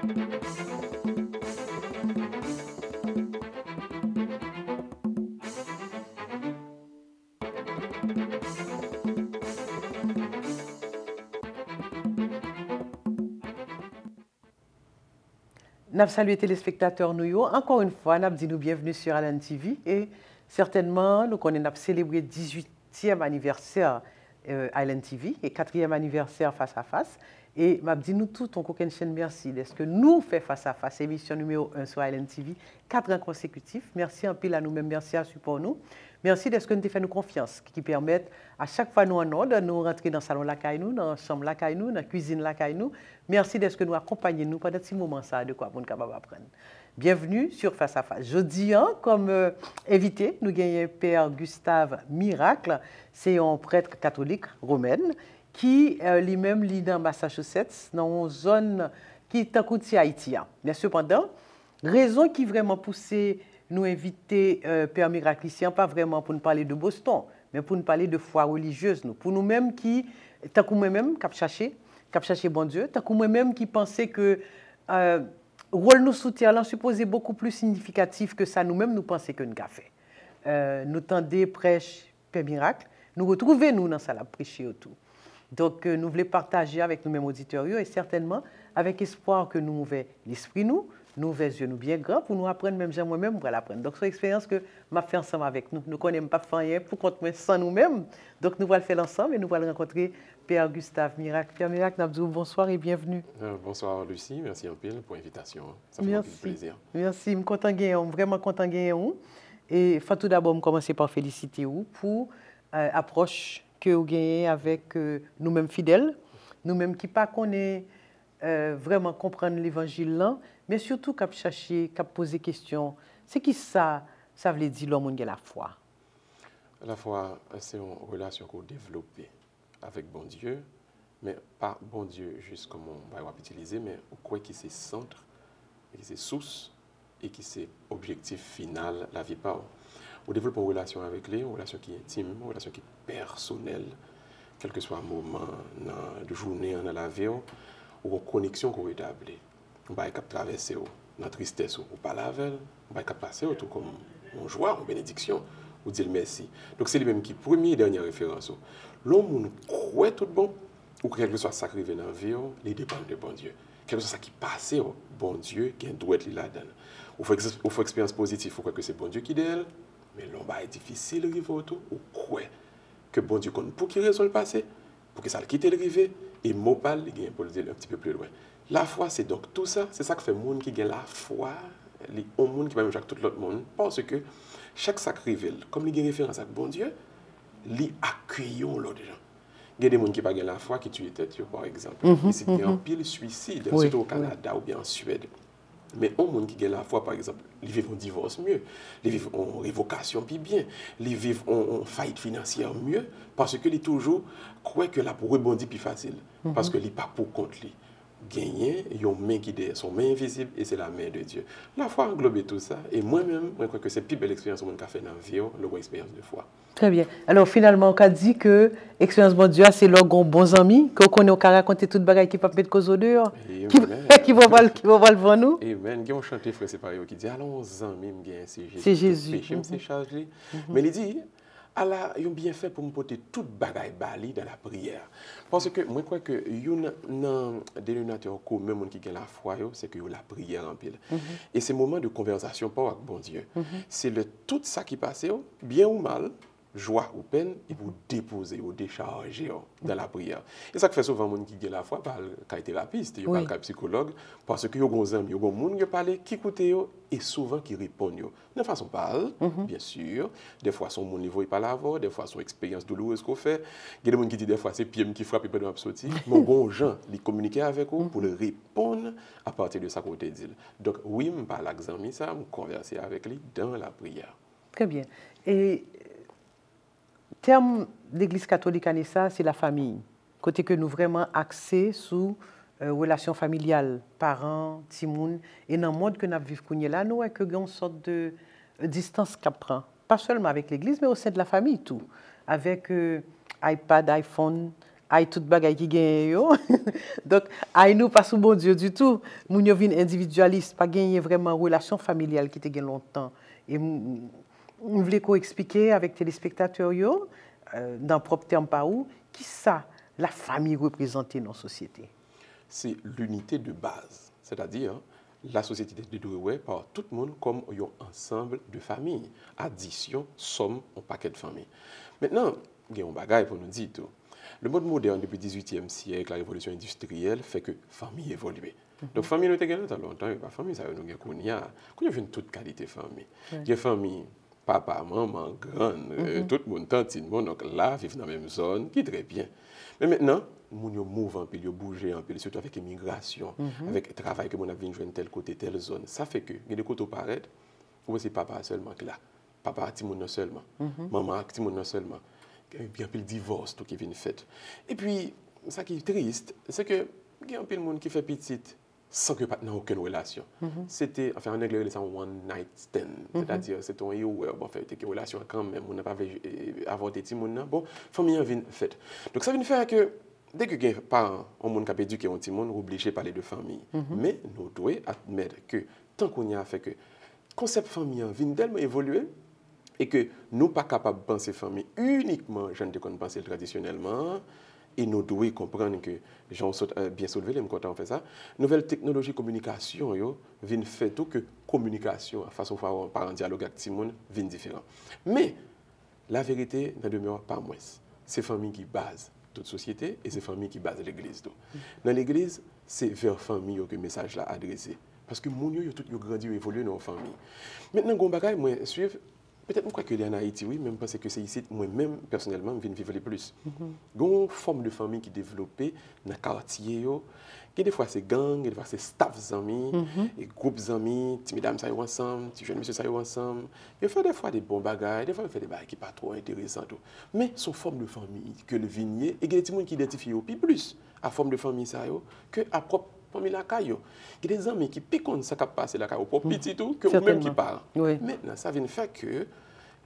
Nous saluons les téléspectateurs nous. Encore une fois, nous disons bienvenue sur Allen TV et certainement nous avons célébré le 18e anniversaire Allen TV et 4e anniversaire Face à Face. Et je dis nous tous, on a une chaîne merci. Est-ce que nous faisons Face à Face, émission numéro 1 sur Allen TV, 4 ans consécutifs. Merci en pile à nous-mêmes, merci à support nous. Merci de ce que nous fait nous confiance, qui permettent à chaque fois nous en ordre, nous rentrer dans le salon la caille nous, dans la chambre la caille nous, dans la cuisine la caille nous. Merci de ce que nous accompagnez nous pendant ces moments ça de quoi pour nous capable apprendre. Bienvenue sur Face à Face. Jeudi, comme invité, nous avons Père Gustave Miracle, c'est un prêtre catholique romain qui lui-même lit dans Massachusetts, dans une zone qui est à côté Haïti. Mais cependant, raison qui vraiment poussé nous inviter Père Miracle ici, pas vraiment pour nous parler de Boston, mais pour nous parler de foi religieuse, nous. Pour nous-mêmes qui, tant que moi-même, qui chercher bon Dieu, tant que moi-même qui pensait que le rôle nous soutient supposé beaucoup plus significatif que ça nous-mêmes nous pensions que nous avons fait. Nous tendez prêche Père Miracle, nous retrouver nous dans ça la prêcher autour. Donc nous voulons partager avec nous-mêmes auditeurs et certainement avec espoir que nous ouvrons l'esprit nous ouvrons les yeux nous bien grands pour nous apprendre même moi-même pour l'apprendre. Donc c'est une expérience que m'a fait ensemble avec nous. Nous connaissons pas faire rien pour compte sans nous-mêmes. Donc nous allons le faire ensemble et nous allons rencontrer Père Gustave Miracle. Père Miracle, nous bonsoir et bienvenue. Bonsoir Lucie, merci un peu pour l'invitation. Ça fait beaucoup de plaisir. Merci, je suis content de gagner, vraiment content de gagner. Et faut tout d'abord commencer par féliciter vous pour l'approche que vous gagnez avec nous-mêmes fidèles, nous-mêmes qui pas connaissent vraiment comprendre l'évangile là, mais surtout qu'à chercher, qu'à poser questions. C'est qui ça veut dire l'homme qui a la foi? La foi, c'est une relation qu'on développe avec bon Dieu, mais pas bon Dieu juste comme on va utiliser, mais quoi qui c'est centre, qui c'est source et qui c'est objectif final la vie par. On développe une relation avec lui, une relation qui est intime, une relation qui est personnelle, quel que soit le moment de journée dans la vie, ou une connexion qu'on établit. On va traverser la tristesse ou pas la veille, on va passer tout comme une joie, une bénédiction, ou dire merci. Donc c'est lui-même qui première et dernière référence. L'homme croit tout bon, ou quel que soit ça qui arrive dans la vie, il dépend de bon Dieu. Quel que soit ça qui passe, bon Dieu qui doit être là-dedans. Il faut une expérience positive, il faut que c'est bon Dieu qui est, mais l'homme est difficile de arriver autour, ou croit que bon Dieu compte pour qu'il résolve le passé, pour que ça le quitte le rivé, et mopal, il pour le dire un petit peu plus loin. La foi, c'est donc tout ça, c'est ça qui fait le monde qui a la foi, le monde qui va même avec tout l'autre monde, parce que chaque sacrifice, comme il y a une référence avec bon Dieu, il accueille l'autre gens. Il y a des gens qui n'ont pas la foi qui tuent tête, par exemple. Ici, il y a un pile suicide, surtout au Canada ou bien en Suède. Mais un monde qui a la foi, par exemple, ils vivent un divorce mieux, ils vivent une révocation puis bien, ils vivent une faillite financière mieux, parce que ils toujours croient que là pour rebondir plus facile, parce que ils pas pour compte lui. Gagner, ils ont main qui est son main invisible et c'est la main de Dieu. La foi englobe tout ça et moi-même, je crois que c'est la plus belle expérience que j'ai fait dans la vie, l'expérience de foi. Très bien. Alors finalement, on a dit que l'expérience de Dieu, c'est leur bons amis, qu'on connaît, on a raconté toute bagaille qui ne peut pas mettre cause au dehors, qui va voir devant nous. Amen. Il y a un chanteur frère séparé qui dit allons amis, c'est Jésus. Péché, c'est chargé. Mais il dit Allah, ils ont bien fait pour me porter toute bagaille bali dans la prière. Parce que moi, je crois que un dénominateur commun qui a la foi, c'est que la prière en pile. Et ces moments de conversation pas avec bon Dieu, c'est tout ça qui passe, bien ou mal, joie ou peine, et vous déposer ou décharger dans la prière. Et ça fait souvent les gens qui ont la foi par le thérapeute, par le psychologue, parce que ils ont des amis, ils ont des gens qui parlent, qui écoutent, et souvent qui répondent. De façon parle, bien sûr, des fois son niveau n'est pas là, des fois son expérience douloureuse qu'on fait. Il y a des gens qui disent des fois c'est PM qui frappe et pas de sortir. Mais bon gens, ils communiquent avec eux pour leur répondre à partir de ça qu'on te dit. Donc oui, je parle avec les amis, je converse avec lui dans la prière. Très bien. Et le terme d'Église catholique à ça, c'est la famille. Côté que nous vraiment axés sur relations familiales, parents, timoun, et dans le monde que nous vivons là, nous avons une sorte de distance qu'on prend. Pas seulement avec l'Église, mais au sein de la famille, tout. Avec iPad, iPhone, aïe tout bagay qui gagne yo. Donc aïe nous pas sous bon Dieu du tout. Moun yo vin individualiste, pas gagner vraiment relation familiale qui te gagne longtemps. Et on voulait qu'on expliquer avec téléspectateurs yo dans propre terme pas où qui ça la famille représentée dans la société. C'est l'unité de base, c'est-à-dire la société est dédouée par tout le monde comme un ensemble de familles. Addition, somme, un paquet de familles. Maintenant, il y a un bagage pour nous dire tout. Le monde moderne depuis le XVIIIe siècle, la révolution industrielle, fait que la famille évolue. Donc, la famille, nous avons gagné longtemps, la famille, ça veut dire qu'on y a une toute qualité de famille. Il y a famille, papa, maman, grande, tout le monde, tante, tout le monde, donc là, vivent dans la même zone, qui est très bien. Mais maintenant, les gens mouvent un peu, ils bougent un peu, surtout avec l'immigration, avec le travail que nous avons joué tel côté, telle zone. Ça fait que, il y a des côtés pareils, ou c'est papa seulement qui là, papa a monde seulement, maman a monde seulement. Bien plus le divorce tout qui vient fait. Et puis, ça qui est triste, c'est que il y a un peu de monde qui fait petite sans que pas n'a aucune relation. C'était, enfin en anglais, c'est un one night stand. C'est-à-dire, c'est un bon, fait, une relation quand même, on n'a pas avoir des petits monde. Bon, famille vient fait. Donc ça vient faire que dès que les parents ont monde qui a éduqué un petit monde, obligé de parler de famille. Mais nous devons admettre que tant qu'on y a fait que le concept famille vient tellement évoluer et que nous ne sommes pas capables de penser famille uniquement, je ne qu'on pense traditionnellement, et nous devons comprendre que, j'en bien soulevé, quand on fait ça, nouvelle technologie communication viennent faire tout que communication, façon de faire un dialogue avec tout le monde, viennent différent. Mais la vérité ne demeure pas moins. C'est famille qui base toute société et c'est famille qui base l'église. Dans l'église, c'est vers famille que le message là adressé. Parce que mon yo tout grandi évolué dans la famille. Maintenant, gon bagay moi suivre peut-être moi que en Haïti oui, même parce que c'est ici moi-même personnellement je viens vivre les plus. Gon forme de famille qui développée dans quartier yo, qui des fois c'est gang, des fois c'est staff amis, et groupes amis, petits mesdames ça y ensemble, petits jeunes monsieur ça y ensemble. Il fait des fois des bons bagages, des fois il fait des bagages qui pas trop intéressants tout. Mais son forme de famille que le vignier et il y a des gens qui identifient plus à forme de famille ça yo que à propre famille la caillou. Il y a des amis qui piquent ça qui passe la caillou pour petit tout que même qui parlent. Oui. Maintenant ça vient faire que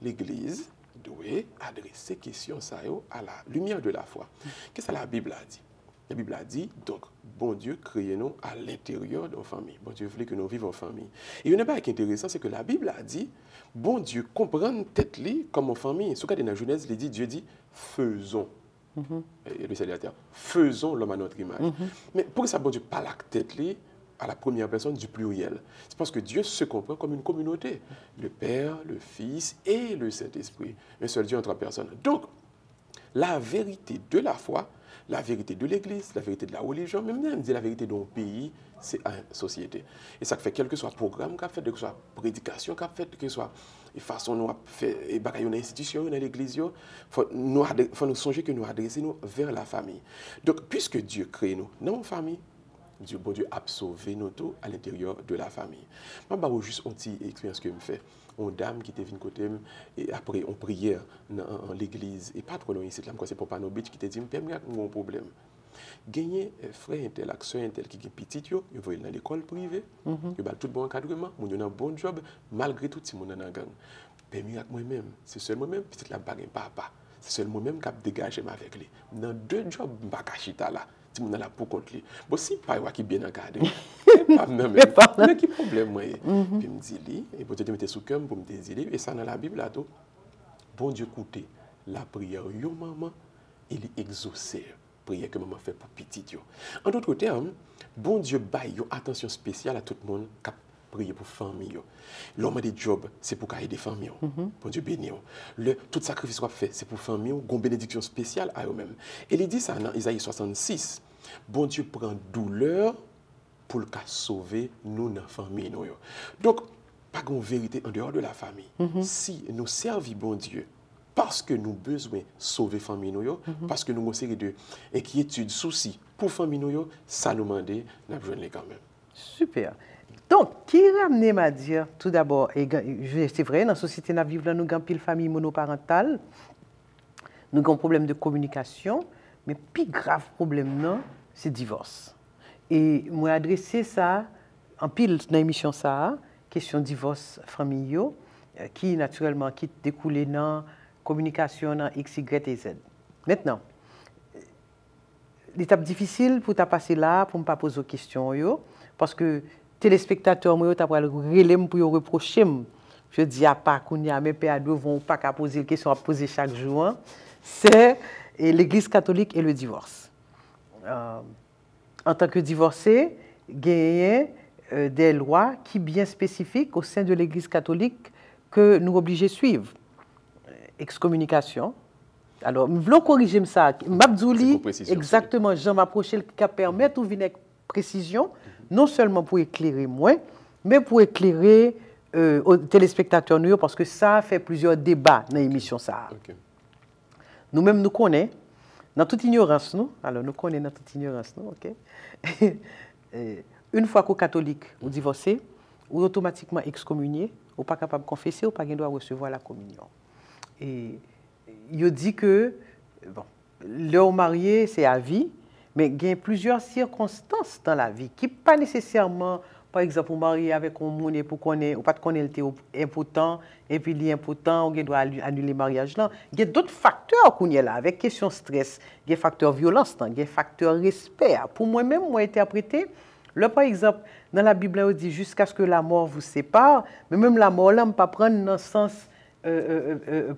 l'église doit adresser question ça à la lumière de la foi. Qu'est-ce que la Bible a dit? La Bible a dit, donc, bon Dieu, créez-nous à l'intérieur de nos familles. Bon Dieu voulait que nous vivions en famille. Et une chose qui est intéressant, c'est que la Bible a dit, bon Dieu, comprendre tête li comme en famille. Ce cas dans la Genèse, il dit, Dieu dit, faisons. Et le ciel et la terre, faisons l'homme à notre image. Mais pour ça, bon Dieu parle à tête li à la première personne du pluriel. C'est parce que Dieu se comprend comme une communauté. Le Père, le Fils et le Saint-Esprit. Un seul Dieu en trois personnes. Donc, la vérité de la foi, la vérité de l'Église, la vérité de la religion, même dire la vérité d'un pays, c'est une société. Et ça fait quel que soit le programme qu'a fait, quelle que soit la prédication qu'a fait, quelle que soit la façon dont on fait une institution dans l'Église, il faut nous songer que nous adresser nous vers la famille. Donc, puisque Dieu crée nous dans une famille, Dieu a sauvé nous tous à l'intérieur de la famille. Je vais juste une petite expérience que je fais. Une dame qui était venue côté et après on prière dans l'église et pas trop loin ici là c'est pour Pano Beach qui te dit me un problème. Gagner frère intel action intel qui est petit yo voit dans l'école privée, il ba tout bon encadrement, mon a un bon job malgré tout si mon dans gang. Permis avec moi-même, c'est seulement même petite la bague papa. C'est seulement même qui a dégagé avec lui. Dans deux jobs pas cachita là. Si on a la pour contre lui. Bon si pas qui bien encadré. Pas même. Mais qui problème moi. Puis me dit lui et pour te mettre sous cœur pour me dire et ça dans la Bible là tout. Bon Dieu écoutez la prière yo maman, il est exaucé. Prière que maman fait pour petit yo. En d'autres termes, bon Dieu baille une attention spéciale à tout le monde qui prier pour famille. L'homme des jobs, c'est pour aider des familles. Bon Dieu béni. Tout sacrifice qu'on fait, c'est pour famille, une bénédiction spéciale à eux-mêmes. Et il dit ça dans Isaïe 66. Bon Dieu prend douleur pour le cas sauver nous dans la famille. Donc, pas de vérité en dehors de la famille. Si nous servons bon Dieu, parce que nous avons besoin de sauver la famille, parce que nous avons une série d'inquiétudes, soucis pour la famille, ça nous demande de nous quand même. Super. Donc, qui ramène m'a dire, tout d'abord, c'est vrai, dans la société, nous vivons nous avons une famille monoparentale, nous avons un problème de communication, mais le plus grave problème, c'est le divorce. Et moi, adressé ça, en pile dans l'émission, question de divorce familial, qui naturellement qui découle dans la communication dans X, Y et Z. Maintenant, l'étape difficile pour ta passer là, pour ne pas poser de questions, yo, parce que téléspectateurs, moi, tu as relé pour reprocher. Je dis à pas qu'on y a mes pères vont pas qu'à poser des questions à poser chaque jour. Hein. C'est l'Église catholique et le divorce. En tant que divorcé, il y a des lois qui sont bien spécifiques au sein de l'Église catholique que nous obligés de suivre. Excommunication. Alors, je veux corriger ça. Mabdouli, exactement, Jean m'approcher qui permet de venir avec précision, non seulement pour éclairer moi, mais pour éclairer aux téléspectateurs, parce que ça fait plusieurs débats dans l'émission. Okay. Nous-mêmes, nous connaissons, dans toute ignorance, nous, alors nous connaissons dans toute ignorance, nous, ok? Une fois qu'au catholique, ou divorcé, ou automatiquement excommunié, ou pas capable de confesser, ou pas doit recevoir la communion. Et il dit que, bon, leur marié, c'est à vie, mais il y a plusieurs circonstances dans la vie qui ne sont pas nécessairement, par exemple, marié avec un monde pour connaître, ou pas de connaître le impotent, et puis l'impotent, on doit annuler le mariage là. Il y a d'autres facteurs qu'on y a là, avec question stress, il y a facteur violence, il y a facteur respect. Pour moi-même, moi, interprété, là, par exemple, dans la Bible, on dit jusqu'à ce que la mort vous sépare, mais même la mort là, on ne peut pas prendre dans le sens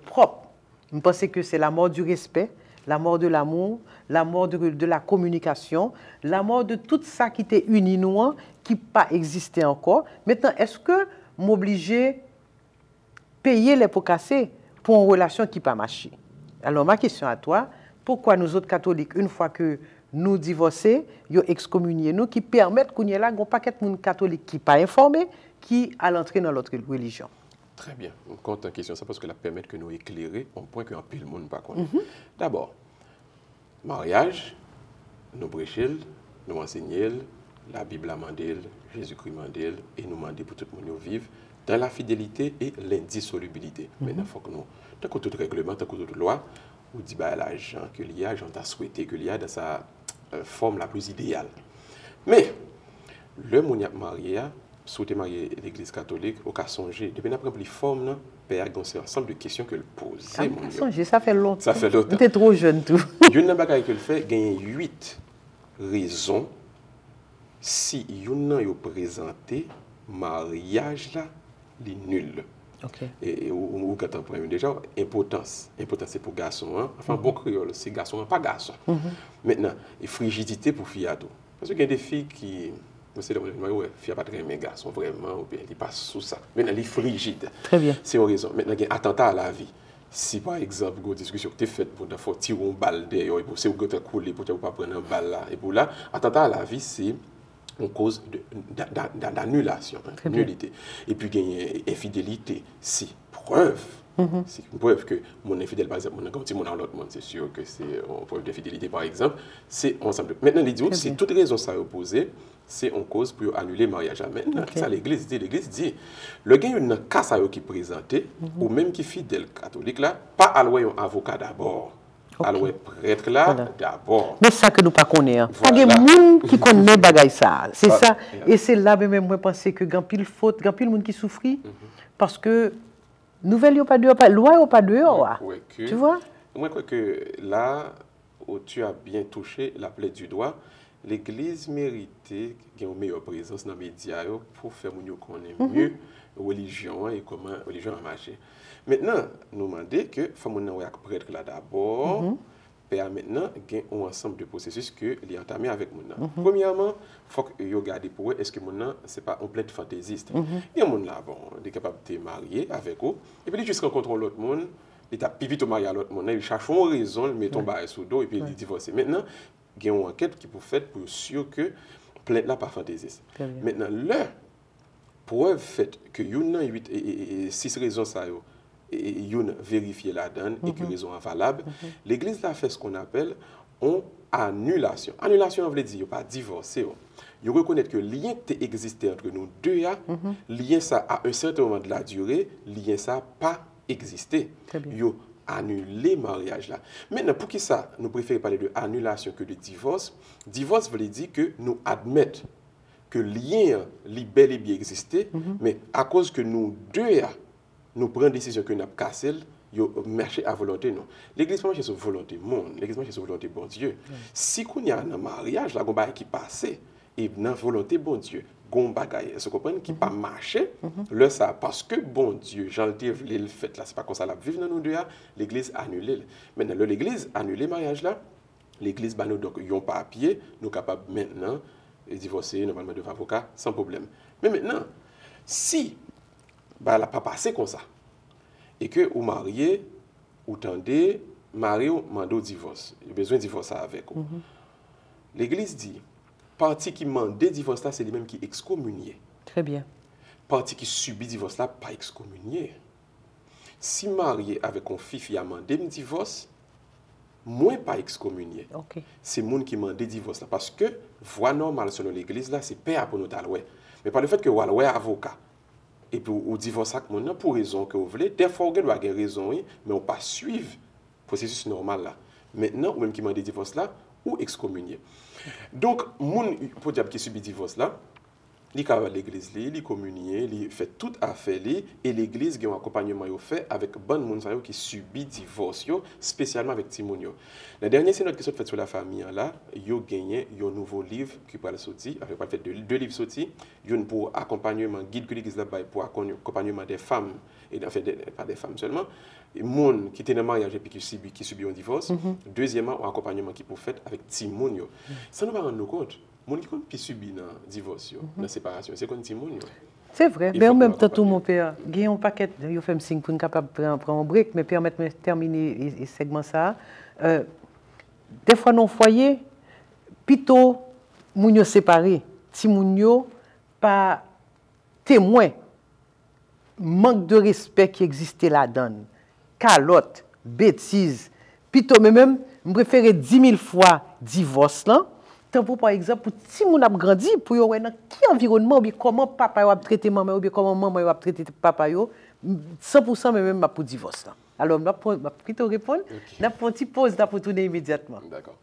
propre. Je pense que c'est la mort du respect, la mort de l'amour, la mort de la communication, la mort de tout ça qui était uni nous, qui n'a pas existé encore. Maintenant, est-ce que m'obliger payer les pots cassés pour une relation qui n'a pas marché? Alors, ma question à toi, pourquoi nous autres catholiques, une fois que nous divorcés, nous excommuniés, nous, qui permettent qu'on y ait là un paquet de monde catholique qui n'est pas informé, qui a l'entrée dans l'autre religion? Très bien. On compte en question ça parce que la permet que nous éclairer au point qu'un pile monde pas connaît. D'abord, mariage, nous prêchons, nous enseignons, la Bible a mandé, Jésus-Christ mandé, et nous mandé pour tout le monde vivre dans la fidélité et l'indissolubilité. Maintenant, il faut que nous, tant que tout règlement, tant que toute loi, ou dit bah l'argent que l'IA, j'en ai souhaité que l'IA dans sa forme la plus idéale. Mais le monde marié, souhaiter marier l'Église catholique, au cas songer, depuis n'importe quelle forme, Père, c'est un ensemble de questions que le pose. Ça fait longtemps. Ça fait longtemps. Tu es trop jeune, tout. Une des choses qu'il fait, il y a 8 raisons si vous avez présenté mariage là, il est nul. Okay. Et ou quand on prend déjà importance c'est pour garçon hein? Enfin bon créole c'est garçon pas garçon. Maintenant et frigidité pour fille à tout parce qu'il y a des filles qui c'est ouais fille pas très aimer garçon vraiment ou bien il passe sous ça. Maintenant les frigide. Très bien. C'est une raison. Maintenant il y a attentat à la vie. Si par exemple une discussion que tu faite pour faire tirer une balle derrière et pour c'est que tu couler pour pas prendre une balle là et pour là attentat à la vie c'est en cause d'annulation, nullité. Et puis, il y a infidélité. Si preuve, c'est une preuve que mon infidèle, par exemple, quand tu mon l'autre monde, c'est sûr que c'est une preuve d'infidélité, par exemple, c'est ensemble. Maintenant, l'idée, si toute raison ça opposée, c'est en cause pour annuler le mariage. Maintenant, ça, l'Église dit, le gars, il y a un cas qui présenté, ou même qui est fidèle catholique, là, pas allouer un avocat d'abord. Alors, prêtre là, d'abord. Mais ça que nous ne connaissons pas. Il y a des gens qui connaissent bagaille ça. C'est ça. Et c'est là même moi pense que grand pile faute, grand pile monde qui souffre parce que nouvelle yo pas dehors, pas loi yo pas dehors. Tu vois? Moi je crois que là où tu as bien touché la plaie du doigt, l'Église méritait qu'il y ait une meilleure présence dans les médias pour faire mieux connaître mieux religion et comment la religion a marché. Maintenant, nous demandons que il faut que prêtre là d'abord, père maintenant, il y a un ensemble de processus que il est entamé avec mon. Premièrement, il faut que vous regardez pour eux, est-ce que mon c'est pas un plein fantaisiste. Il y a mon là, bon, il est capable de te marier avec eux, et puis il juste rencontre l'autre monde, il t'a pipi te marier à l'autre monde, il cherche une raison, il met ton barre sous dos et puis il divorce. Maintenant, il y a une enquête qui peut faire pour sûr que plainte là pas fantaisiste. Maintenant, la preuve fait que il y a 8 et 6 raisons ça yo. Et une vérifier la donne et que raison valable. L'Église a fait ce qu'on appelle une annulation. Annulation veut dire pas divorcer. Il reconnaît que le lien qui existait entre nous deux, lien ça à un certain moment de la durée, lien ça pas existé. Il annulé le mariage là. Maintenant pour qui ça nous préférons parler de annulation que de divorce. Divorce veut dire que nous admettons que le lien bel et bien existé, mais à cause que nous deux nous prenons une décision que nous avons cassée, yo marcher à volonté non. L'église pas marcher sur volonté monde, l'église marcher sur volonté bon Dieu. Si qu'on y a un mariage là gon bagay qui passé et dans volonté bon Dieu, gon bagay, est-ce que vous comprenez qui pas marcher le ça parce que bon Dieu, Jean le fait là, c'est pas comme ça la vivre dans nous deux l'église annulé. Maintenant l'église annulé mariage là, l'église ba nous donc yon papier, nous capable maintenant divorcer normalement de avocat sans problème. Mais maintenant si bah la pas passé comme ça et que vous mariez ou tendez marié ou mando divorce, il a besoin de divorcer avec vous. L'église dit partie qui demande divorce là c'est lui même qui excommunié. Très bien. Partie qui subit divorce là pas excommunié. Si marié avec un fille qui a demandé un divorce, moi pas excommunié. OK. C'est monde qui demande divorce là parce que voie normale selon l'église là c'est père pour nous talouer. Mais par le fait que vous avez avocat et puis vous divorcez avec mon pour raison que vous voulez, des fois vous avez raison oui, mais on pas suivre le processus normal là. Maintenant ou même qui demande divorce là ou excommunié. Donc moun pour diable qui subit divorce là, il va à l'église, il communier, il fait toute affaire et l'église a un accompagnement fait avec bonne moun qui subit divorce spécialement avec Timonio. La dernière c'est notre question faite sur la famille là, yo gagné un nouveau livre qui va sortir, avec pas fait deux livres sortis, une pour accompagnement guide que l'église là pour accompagnement des femmes et en fait pas des femmes seulement, moun qui était dans mariage et puis qui subit un divorce. Deuxièmement un accompagnement qui pour fait avec Timonio. Ça nous va rendre compte mon qui subit dans divorce, dans séparation, c'est comme Timon. C'est vrai, mais en même temps, tout mon père, il y a un paquet, il fait un signe pour être capable de prendre un break, mais permettre de terminer ce segment ça. Des fois, dans le foyer, plutôt, moun séparé, si moun pas témoin, manque de respect qui existait là-dedans, calotte, bêtise, plutôt, mais même, je préfère 10 000 fois divorce là. Pour, par exemple, si on a grandi, pour voir dans quel environnement, ou bien comment papa a traité maman, ou bien comment maman a traité papa, 100% même pour divorce. Alors, je vais plutôt répondre. Je vais une petite pause pour tourner immédiatement. D'accord.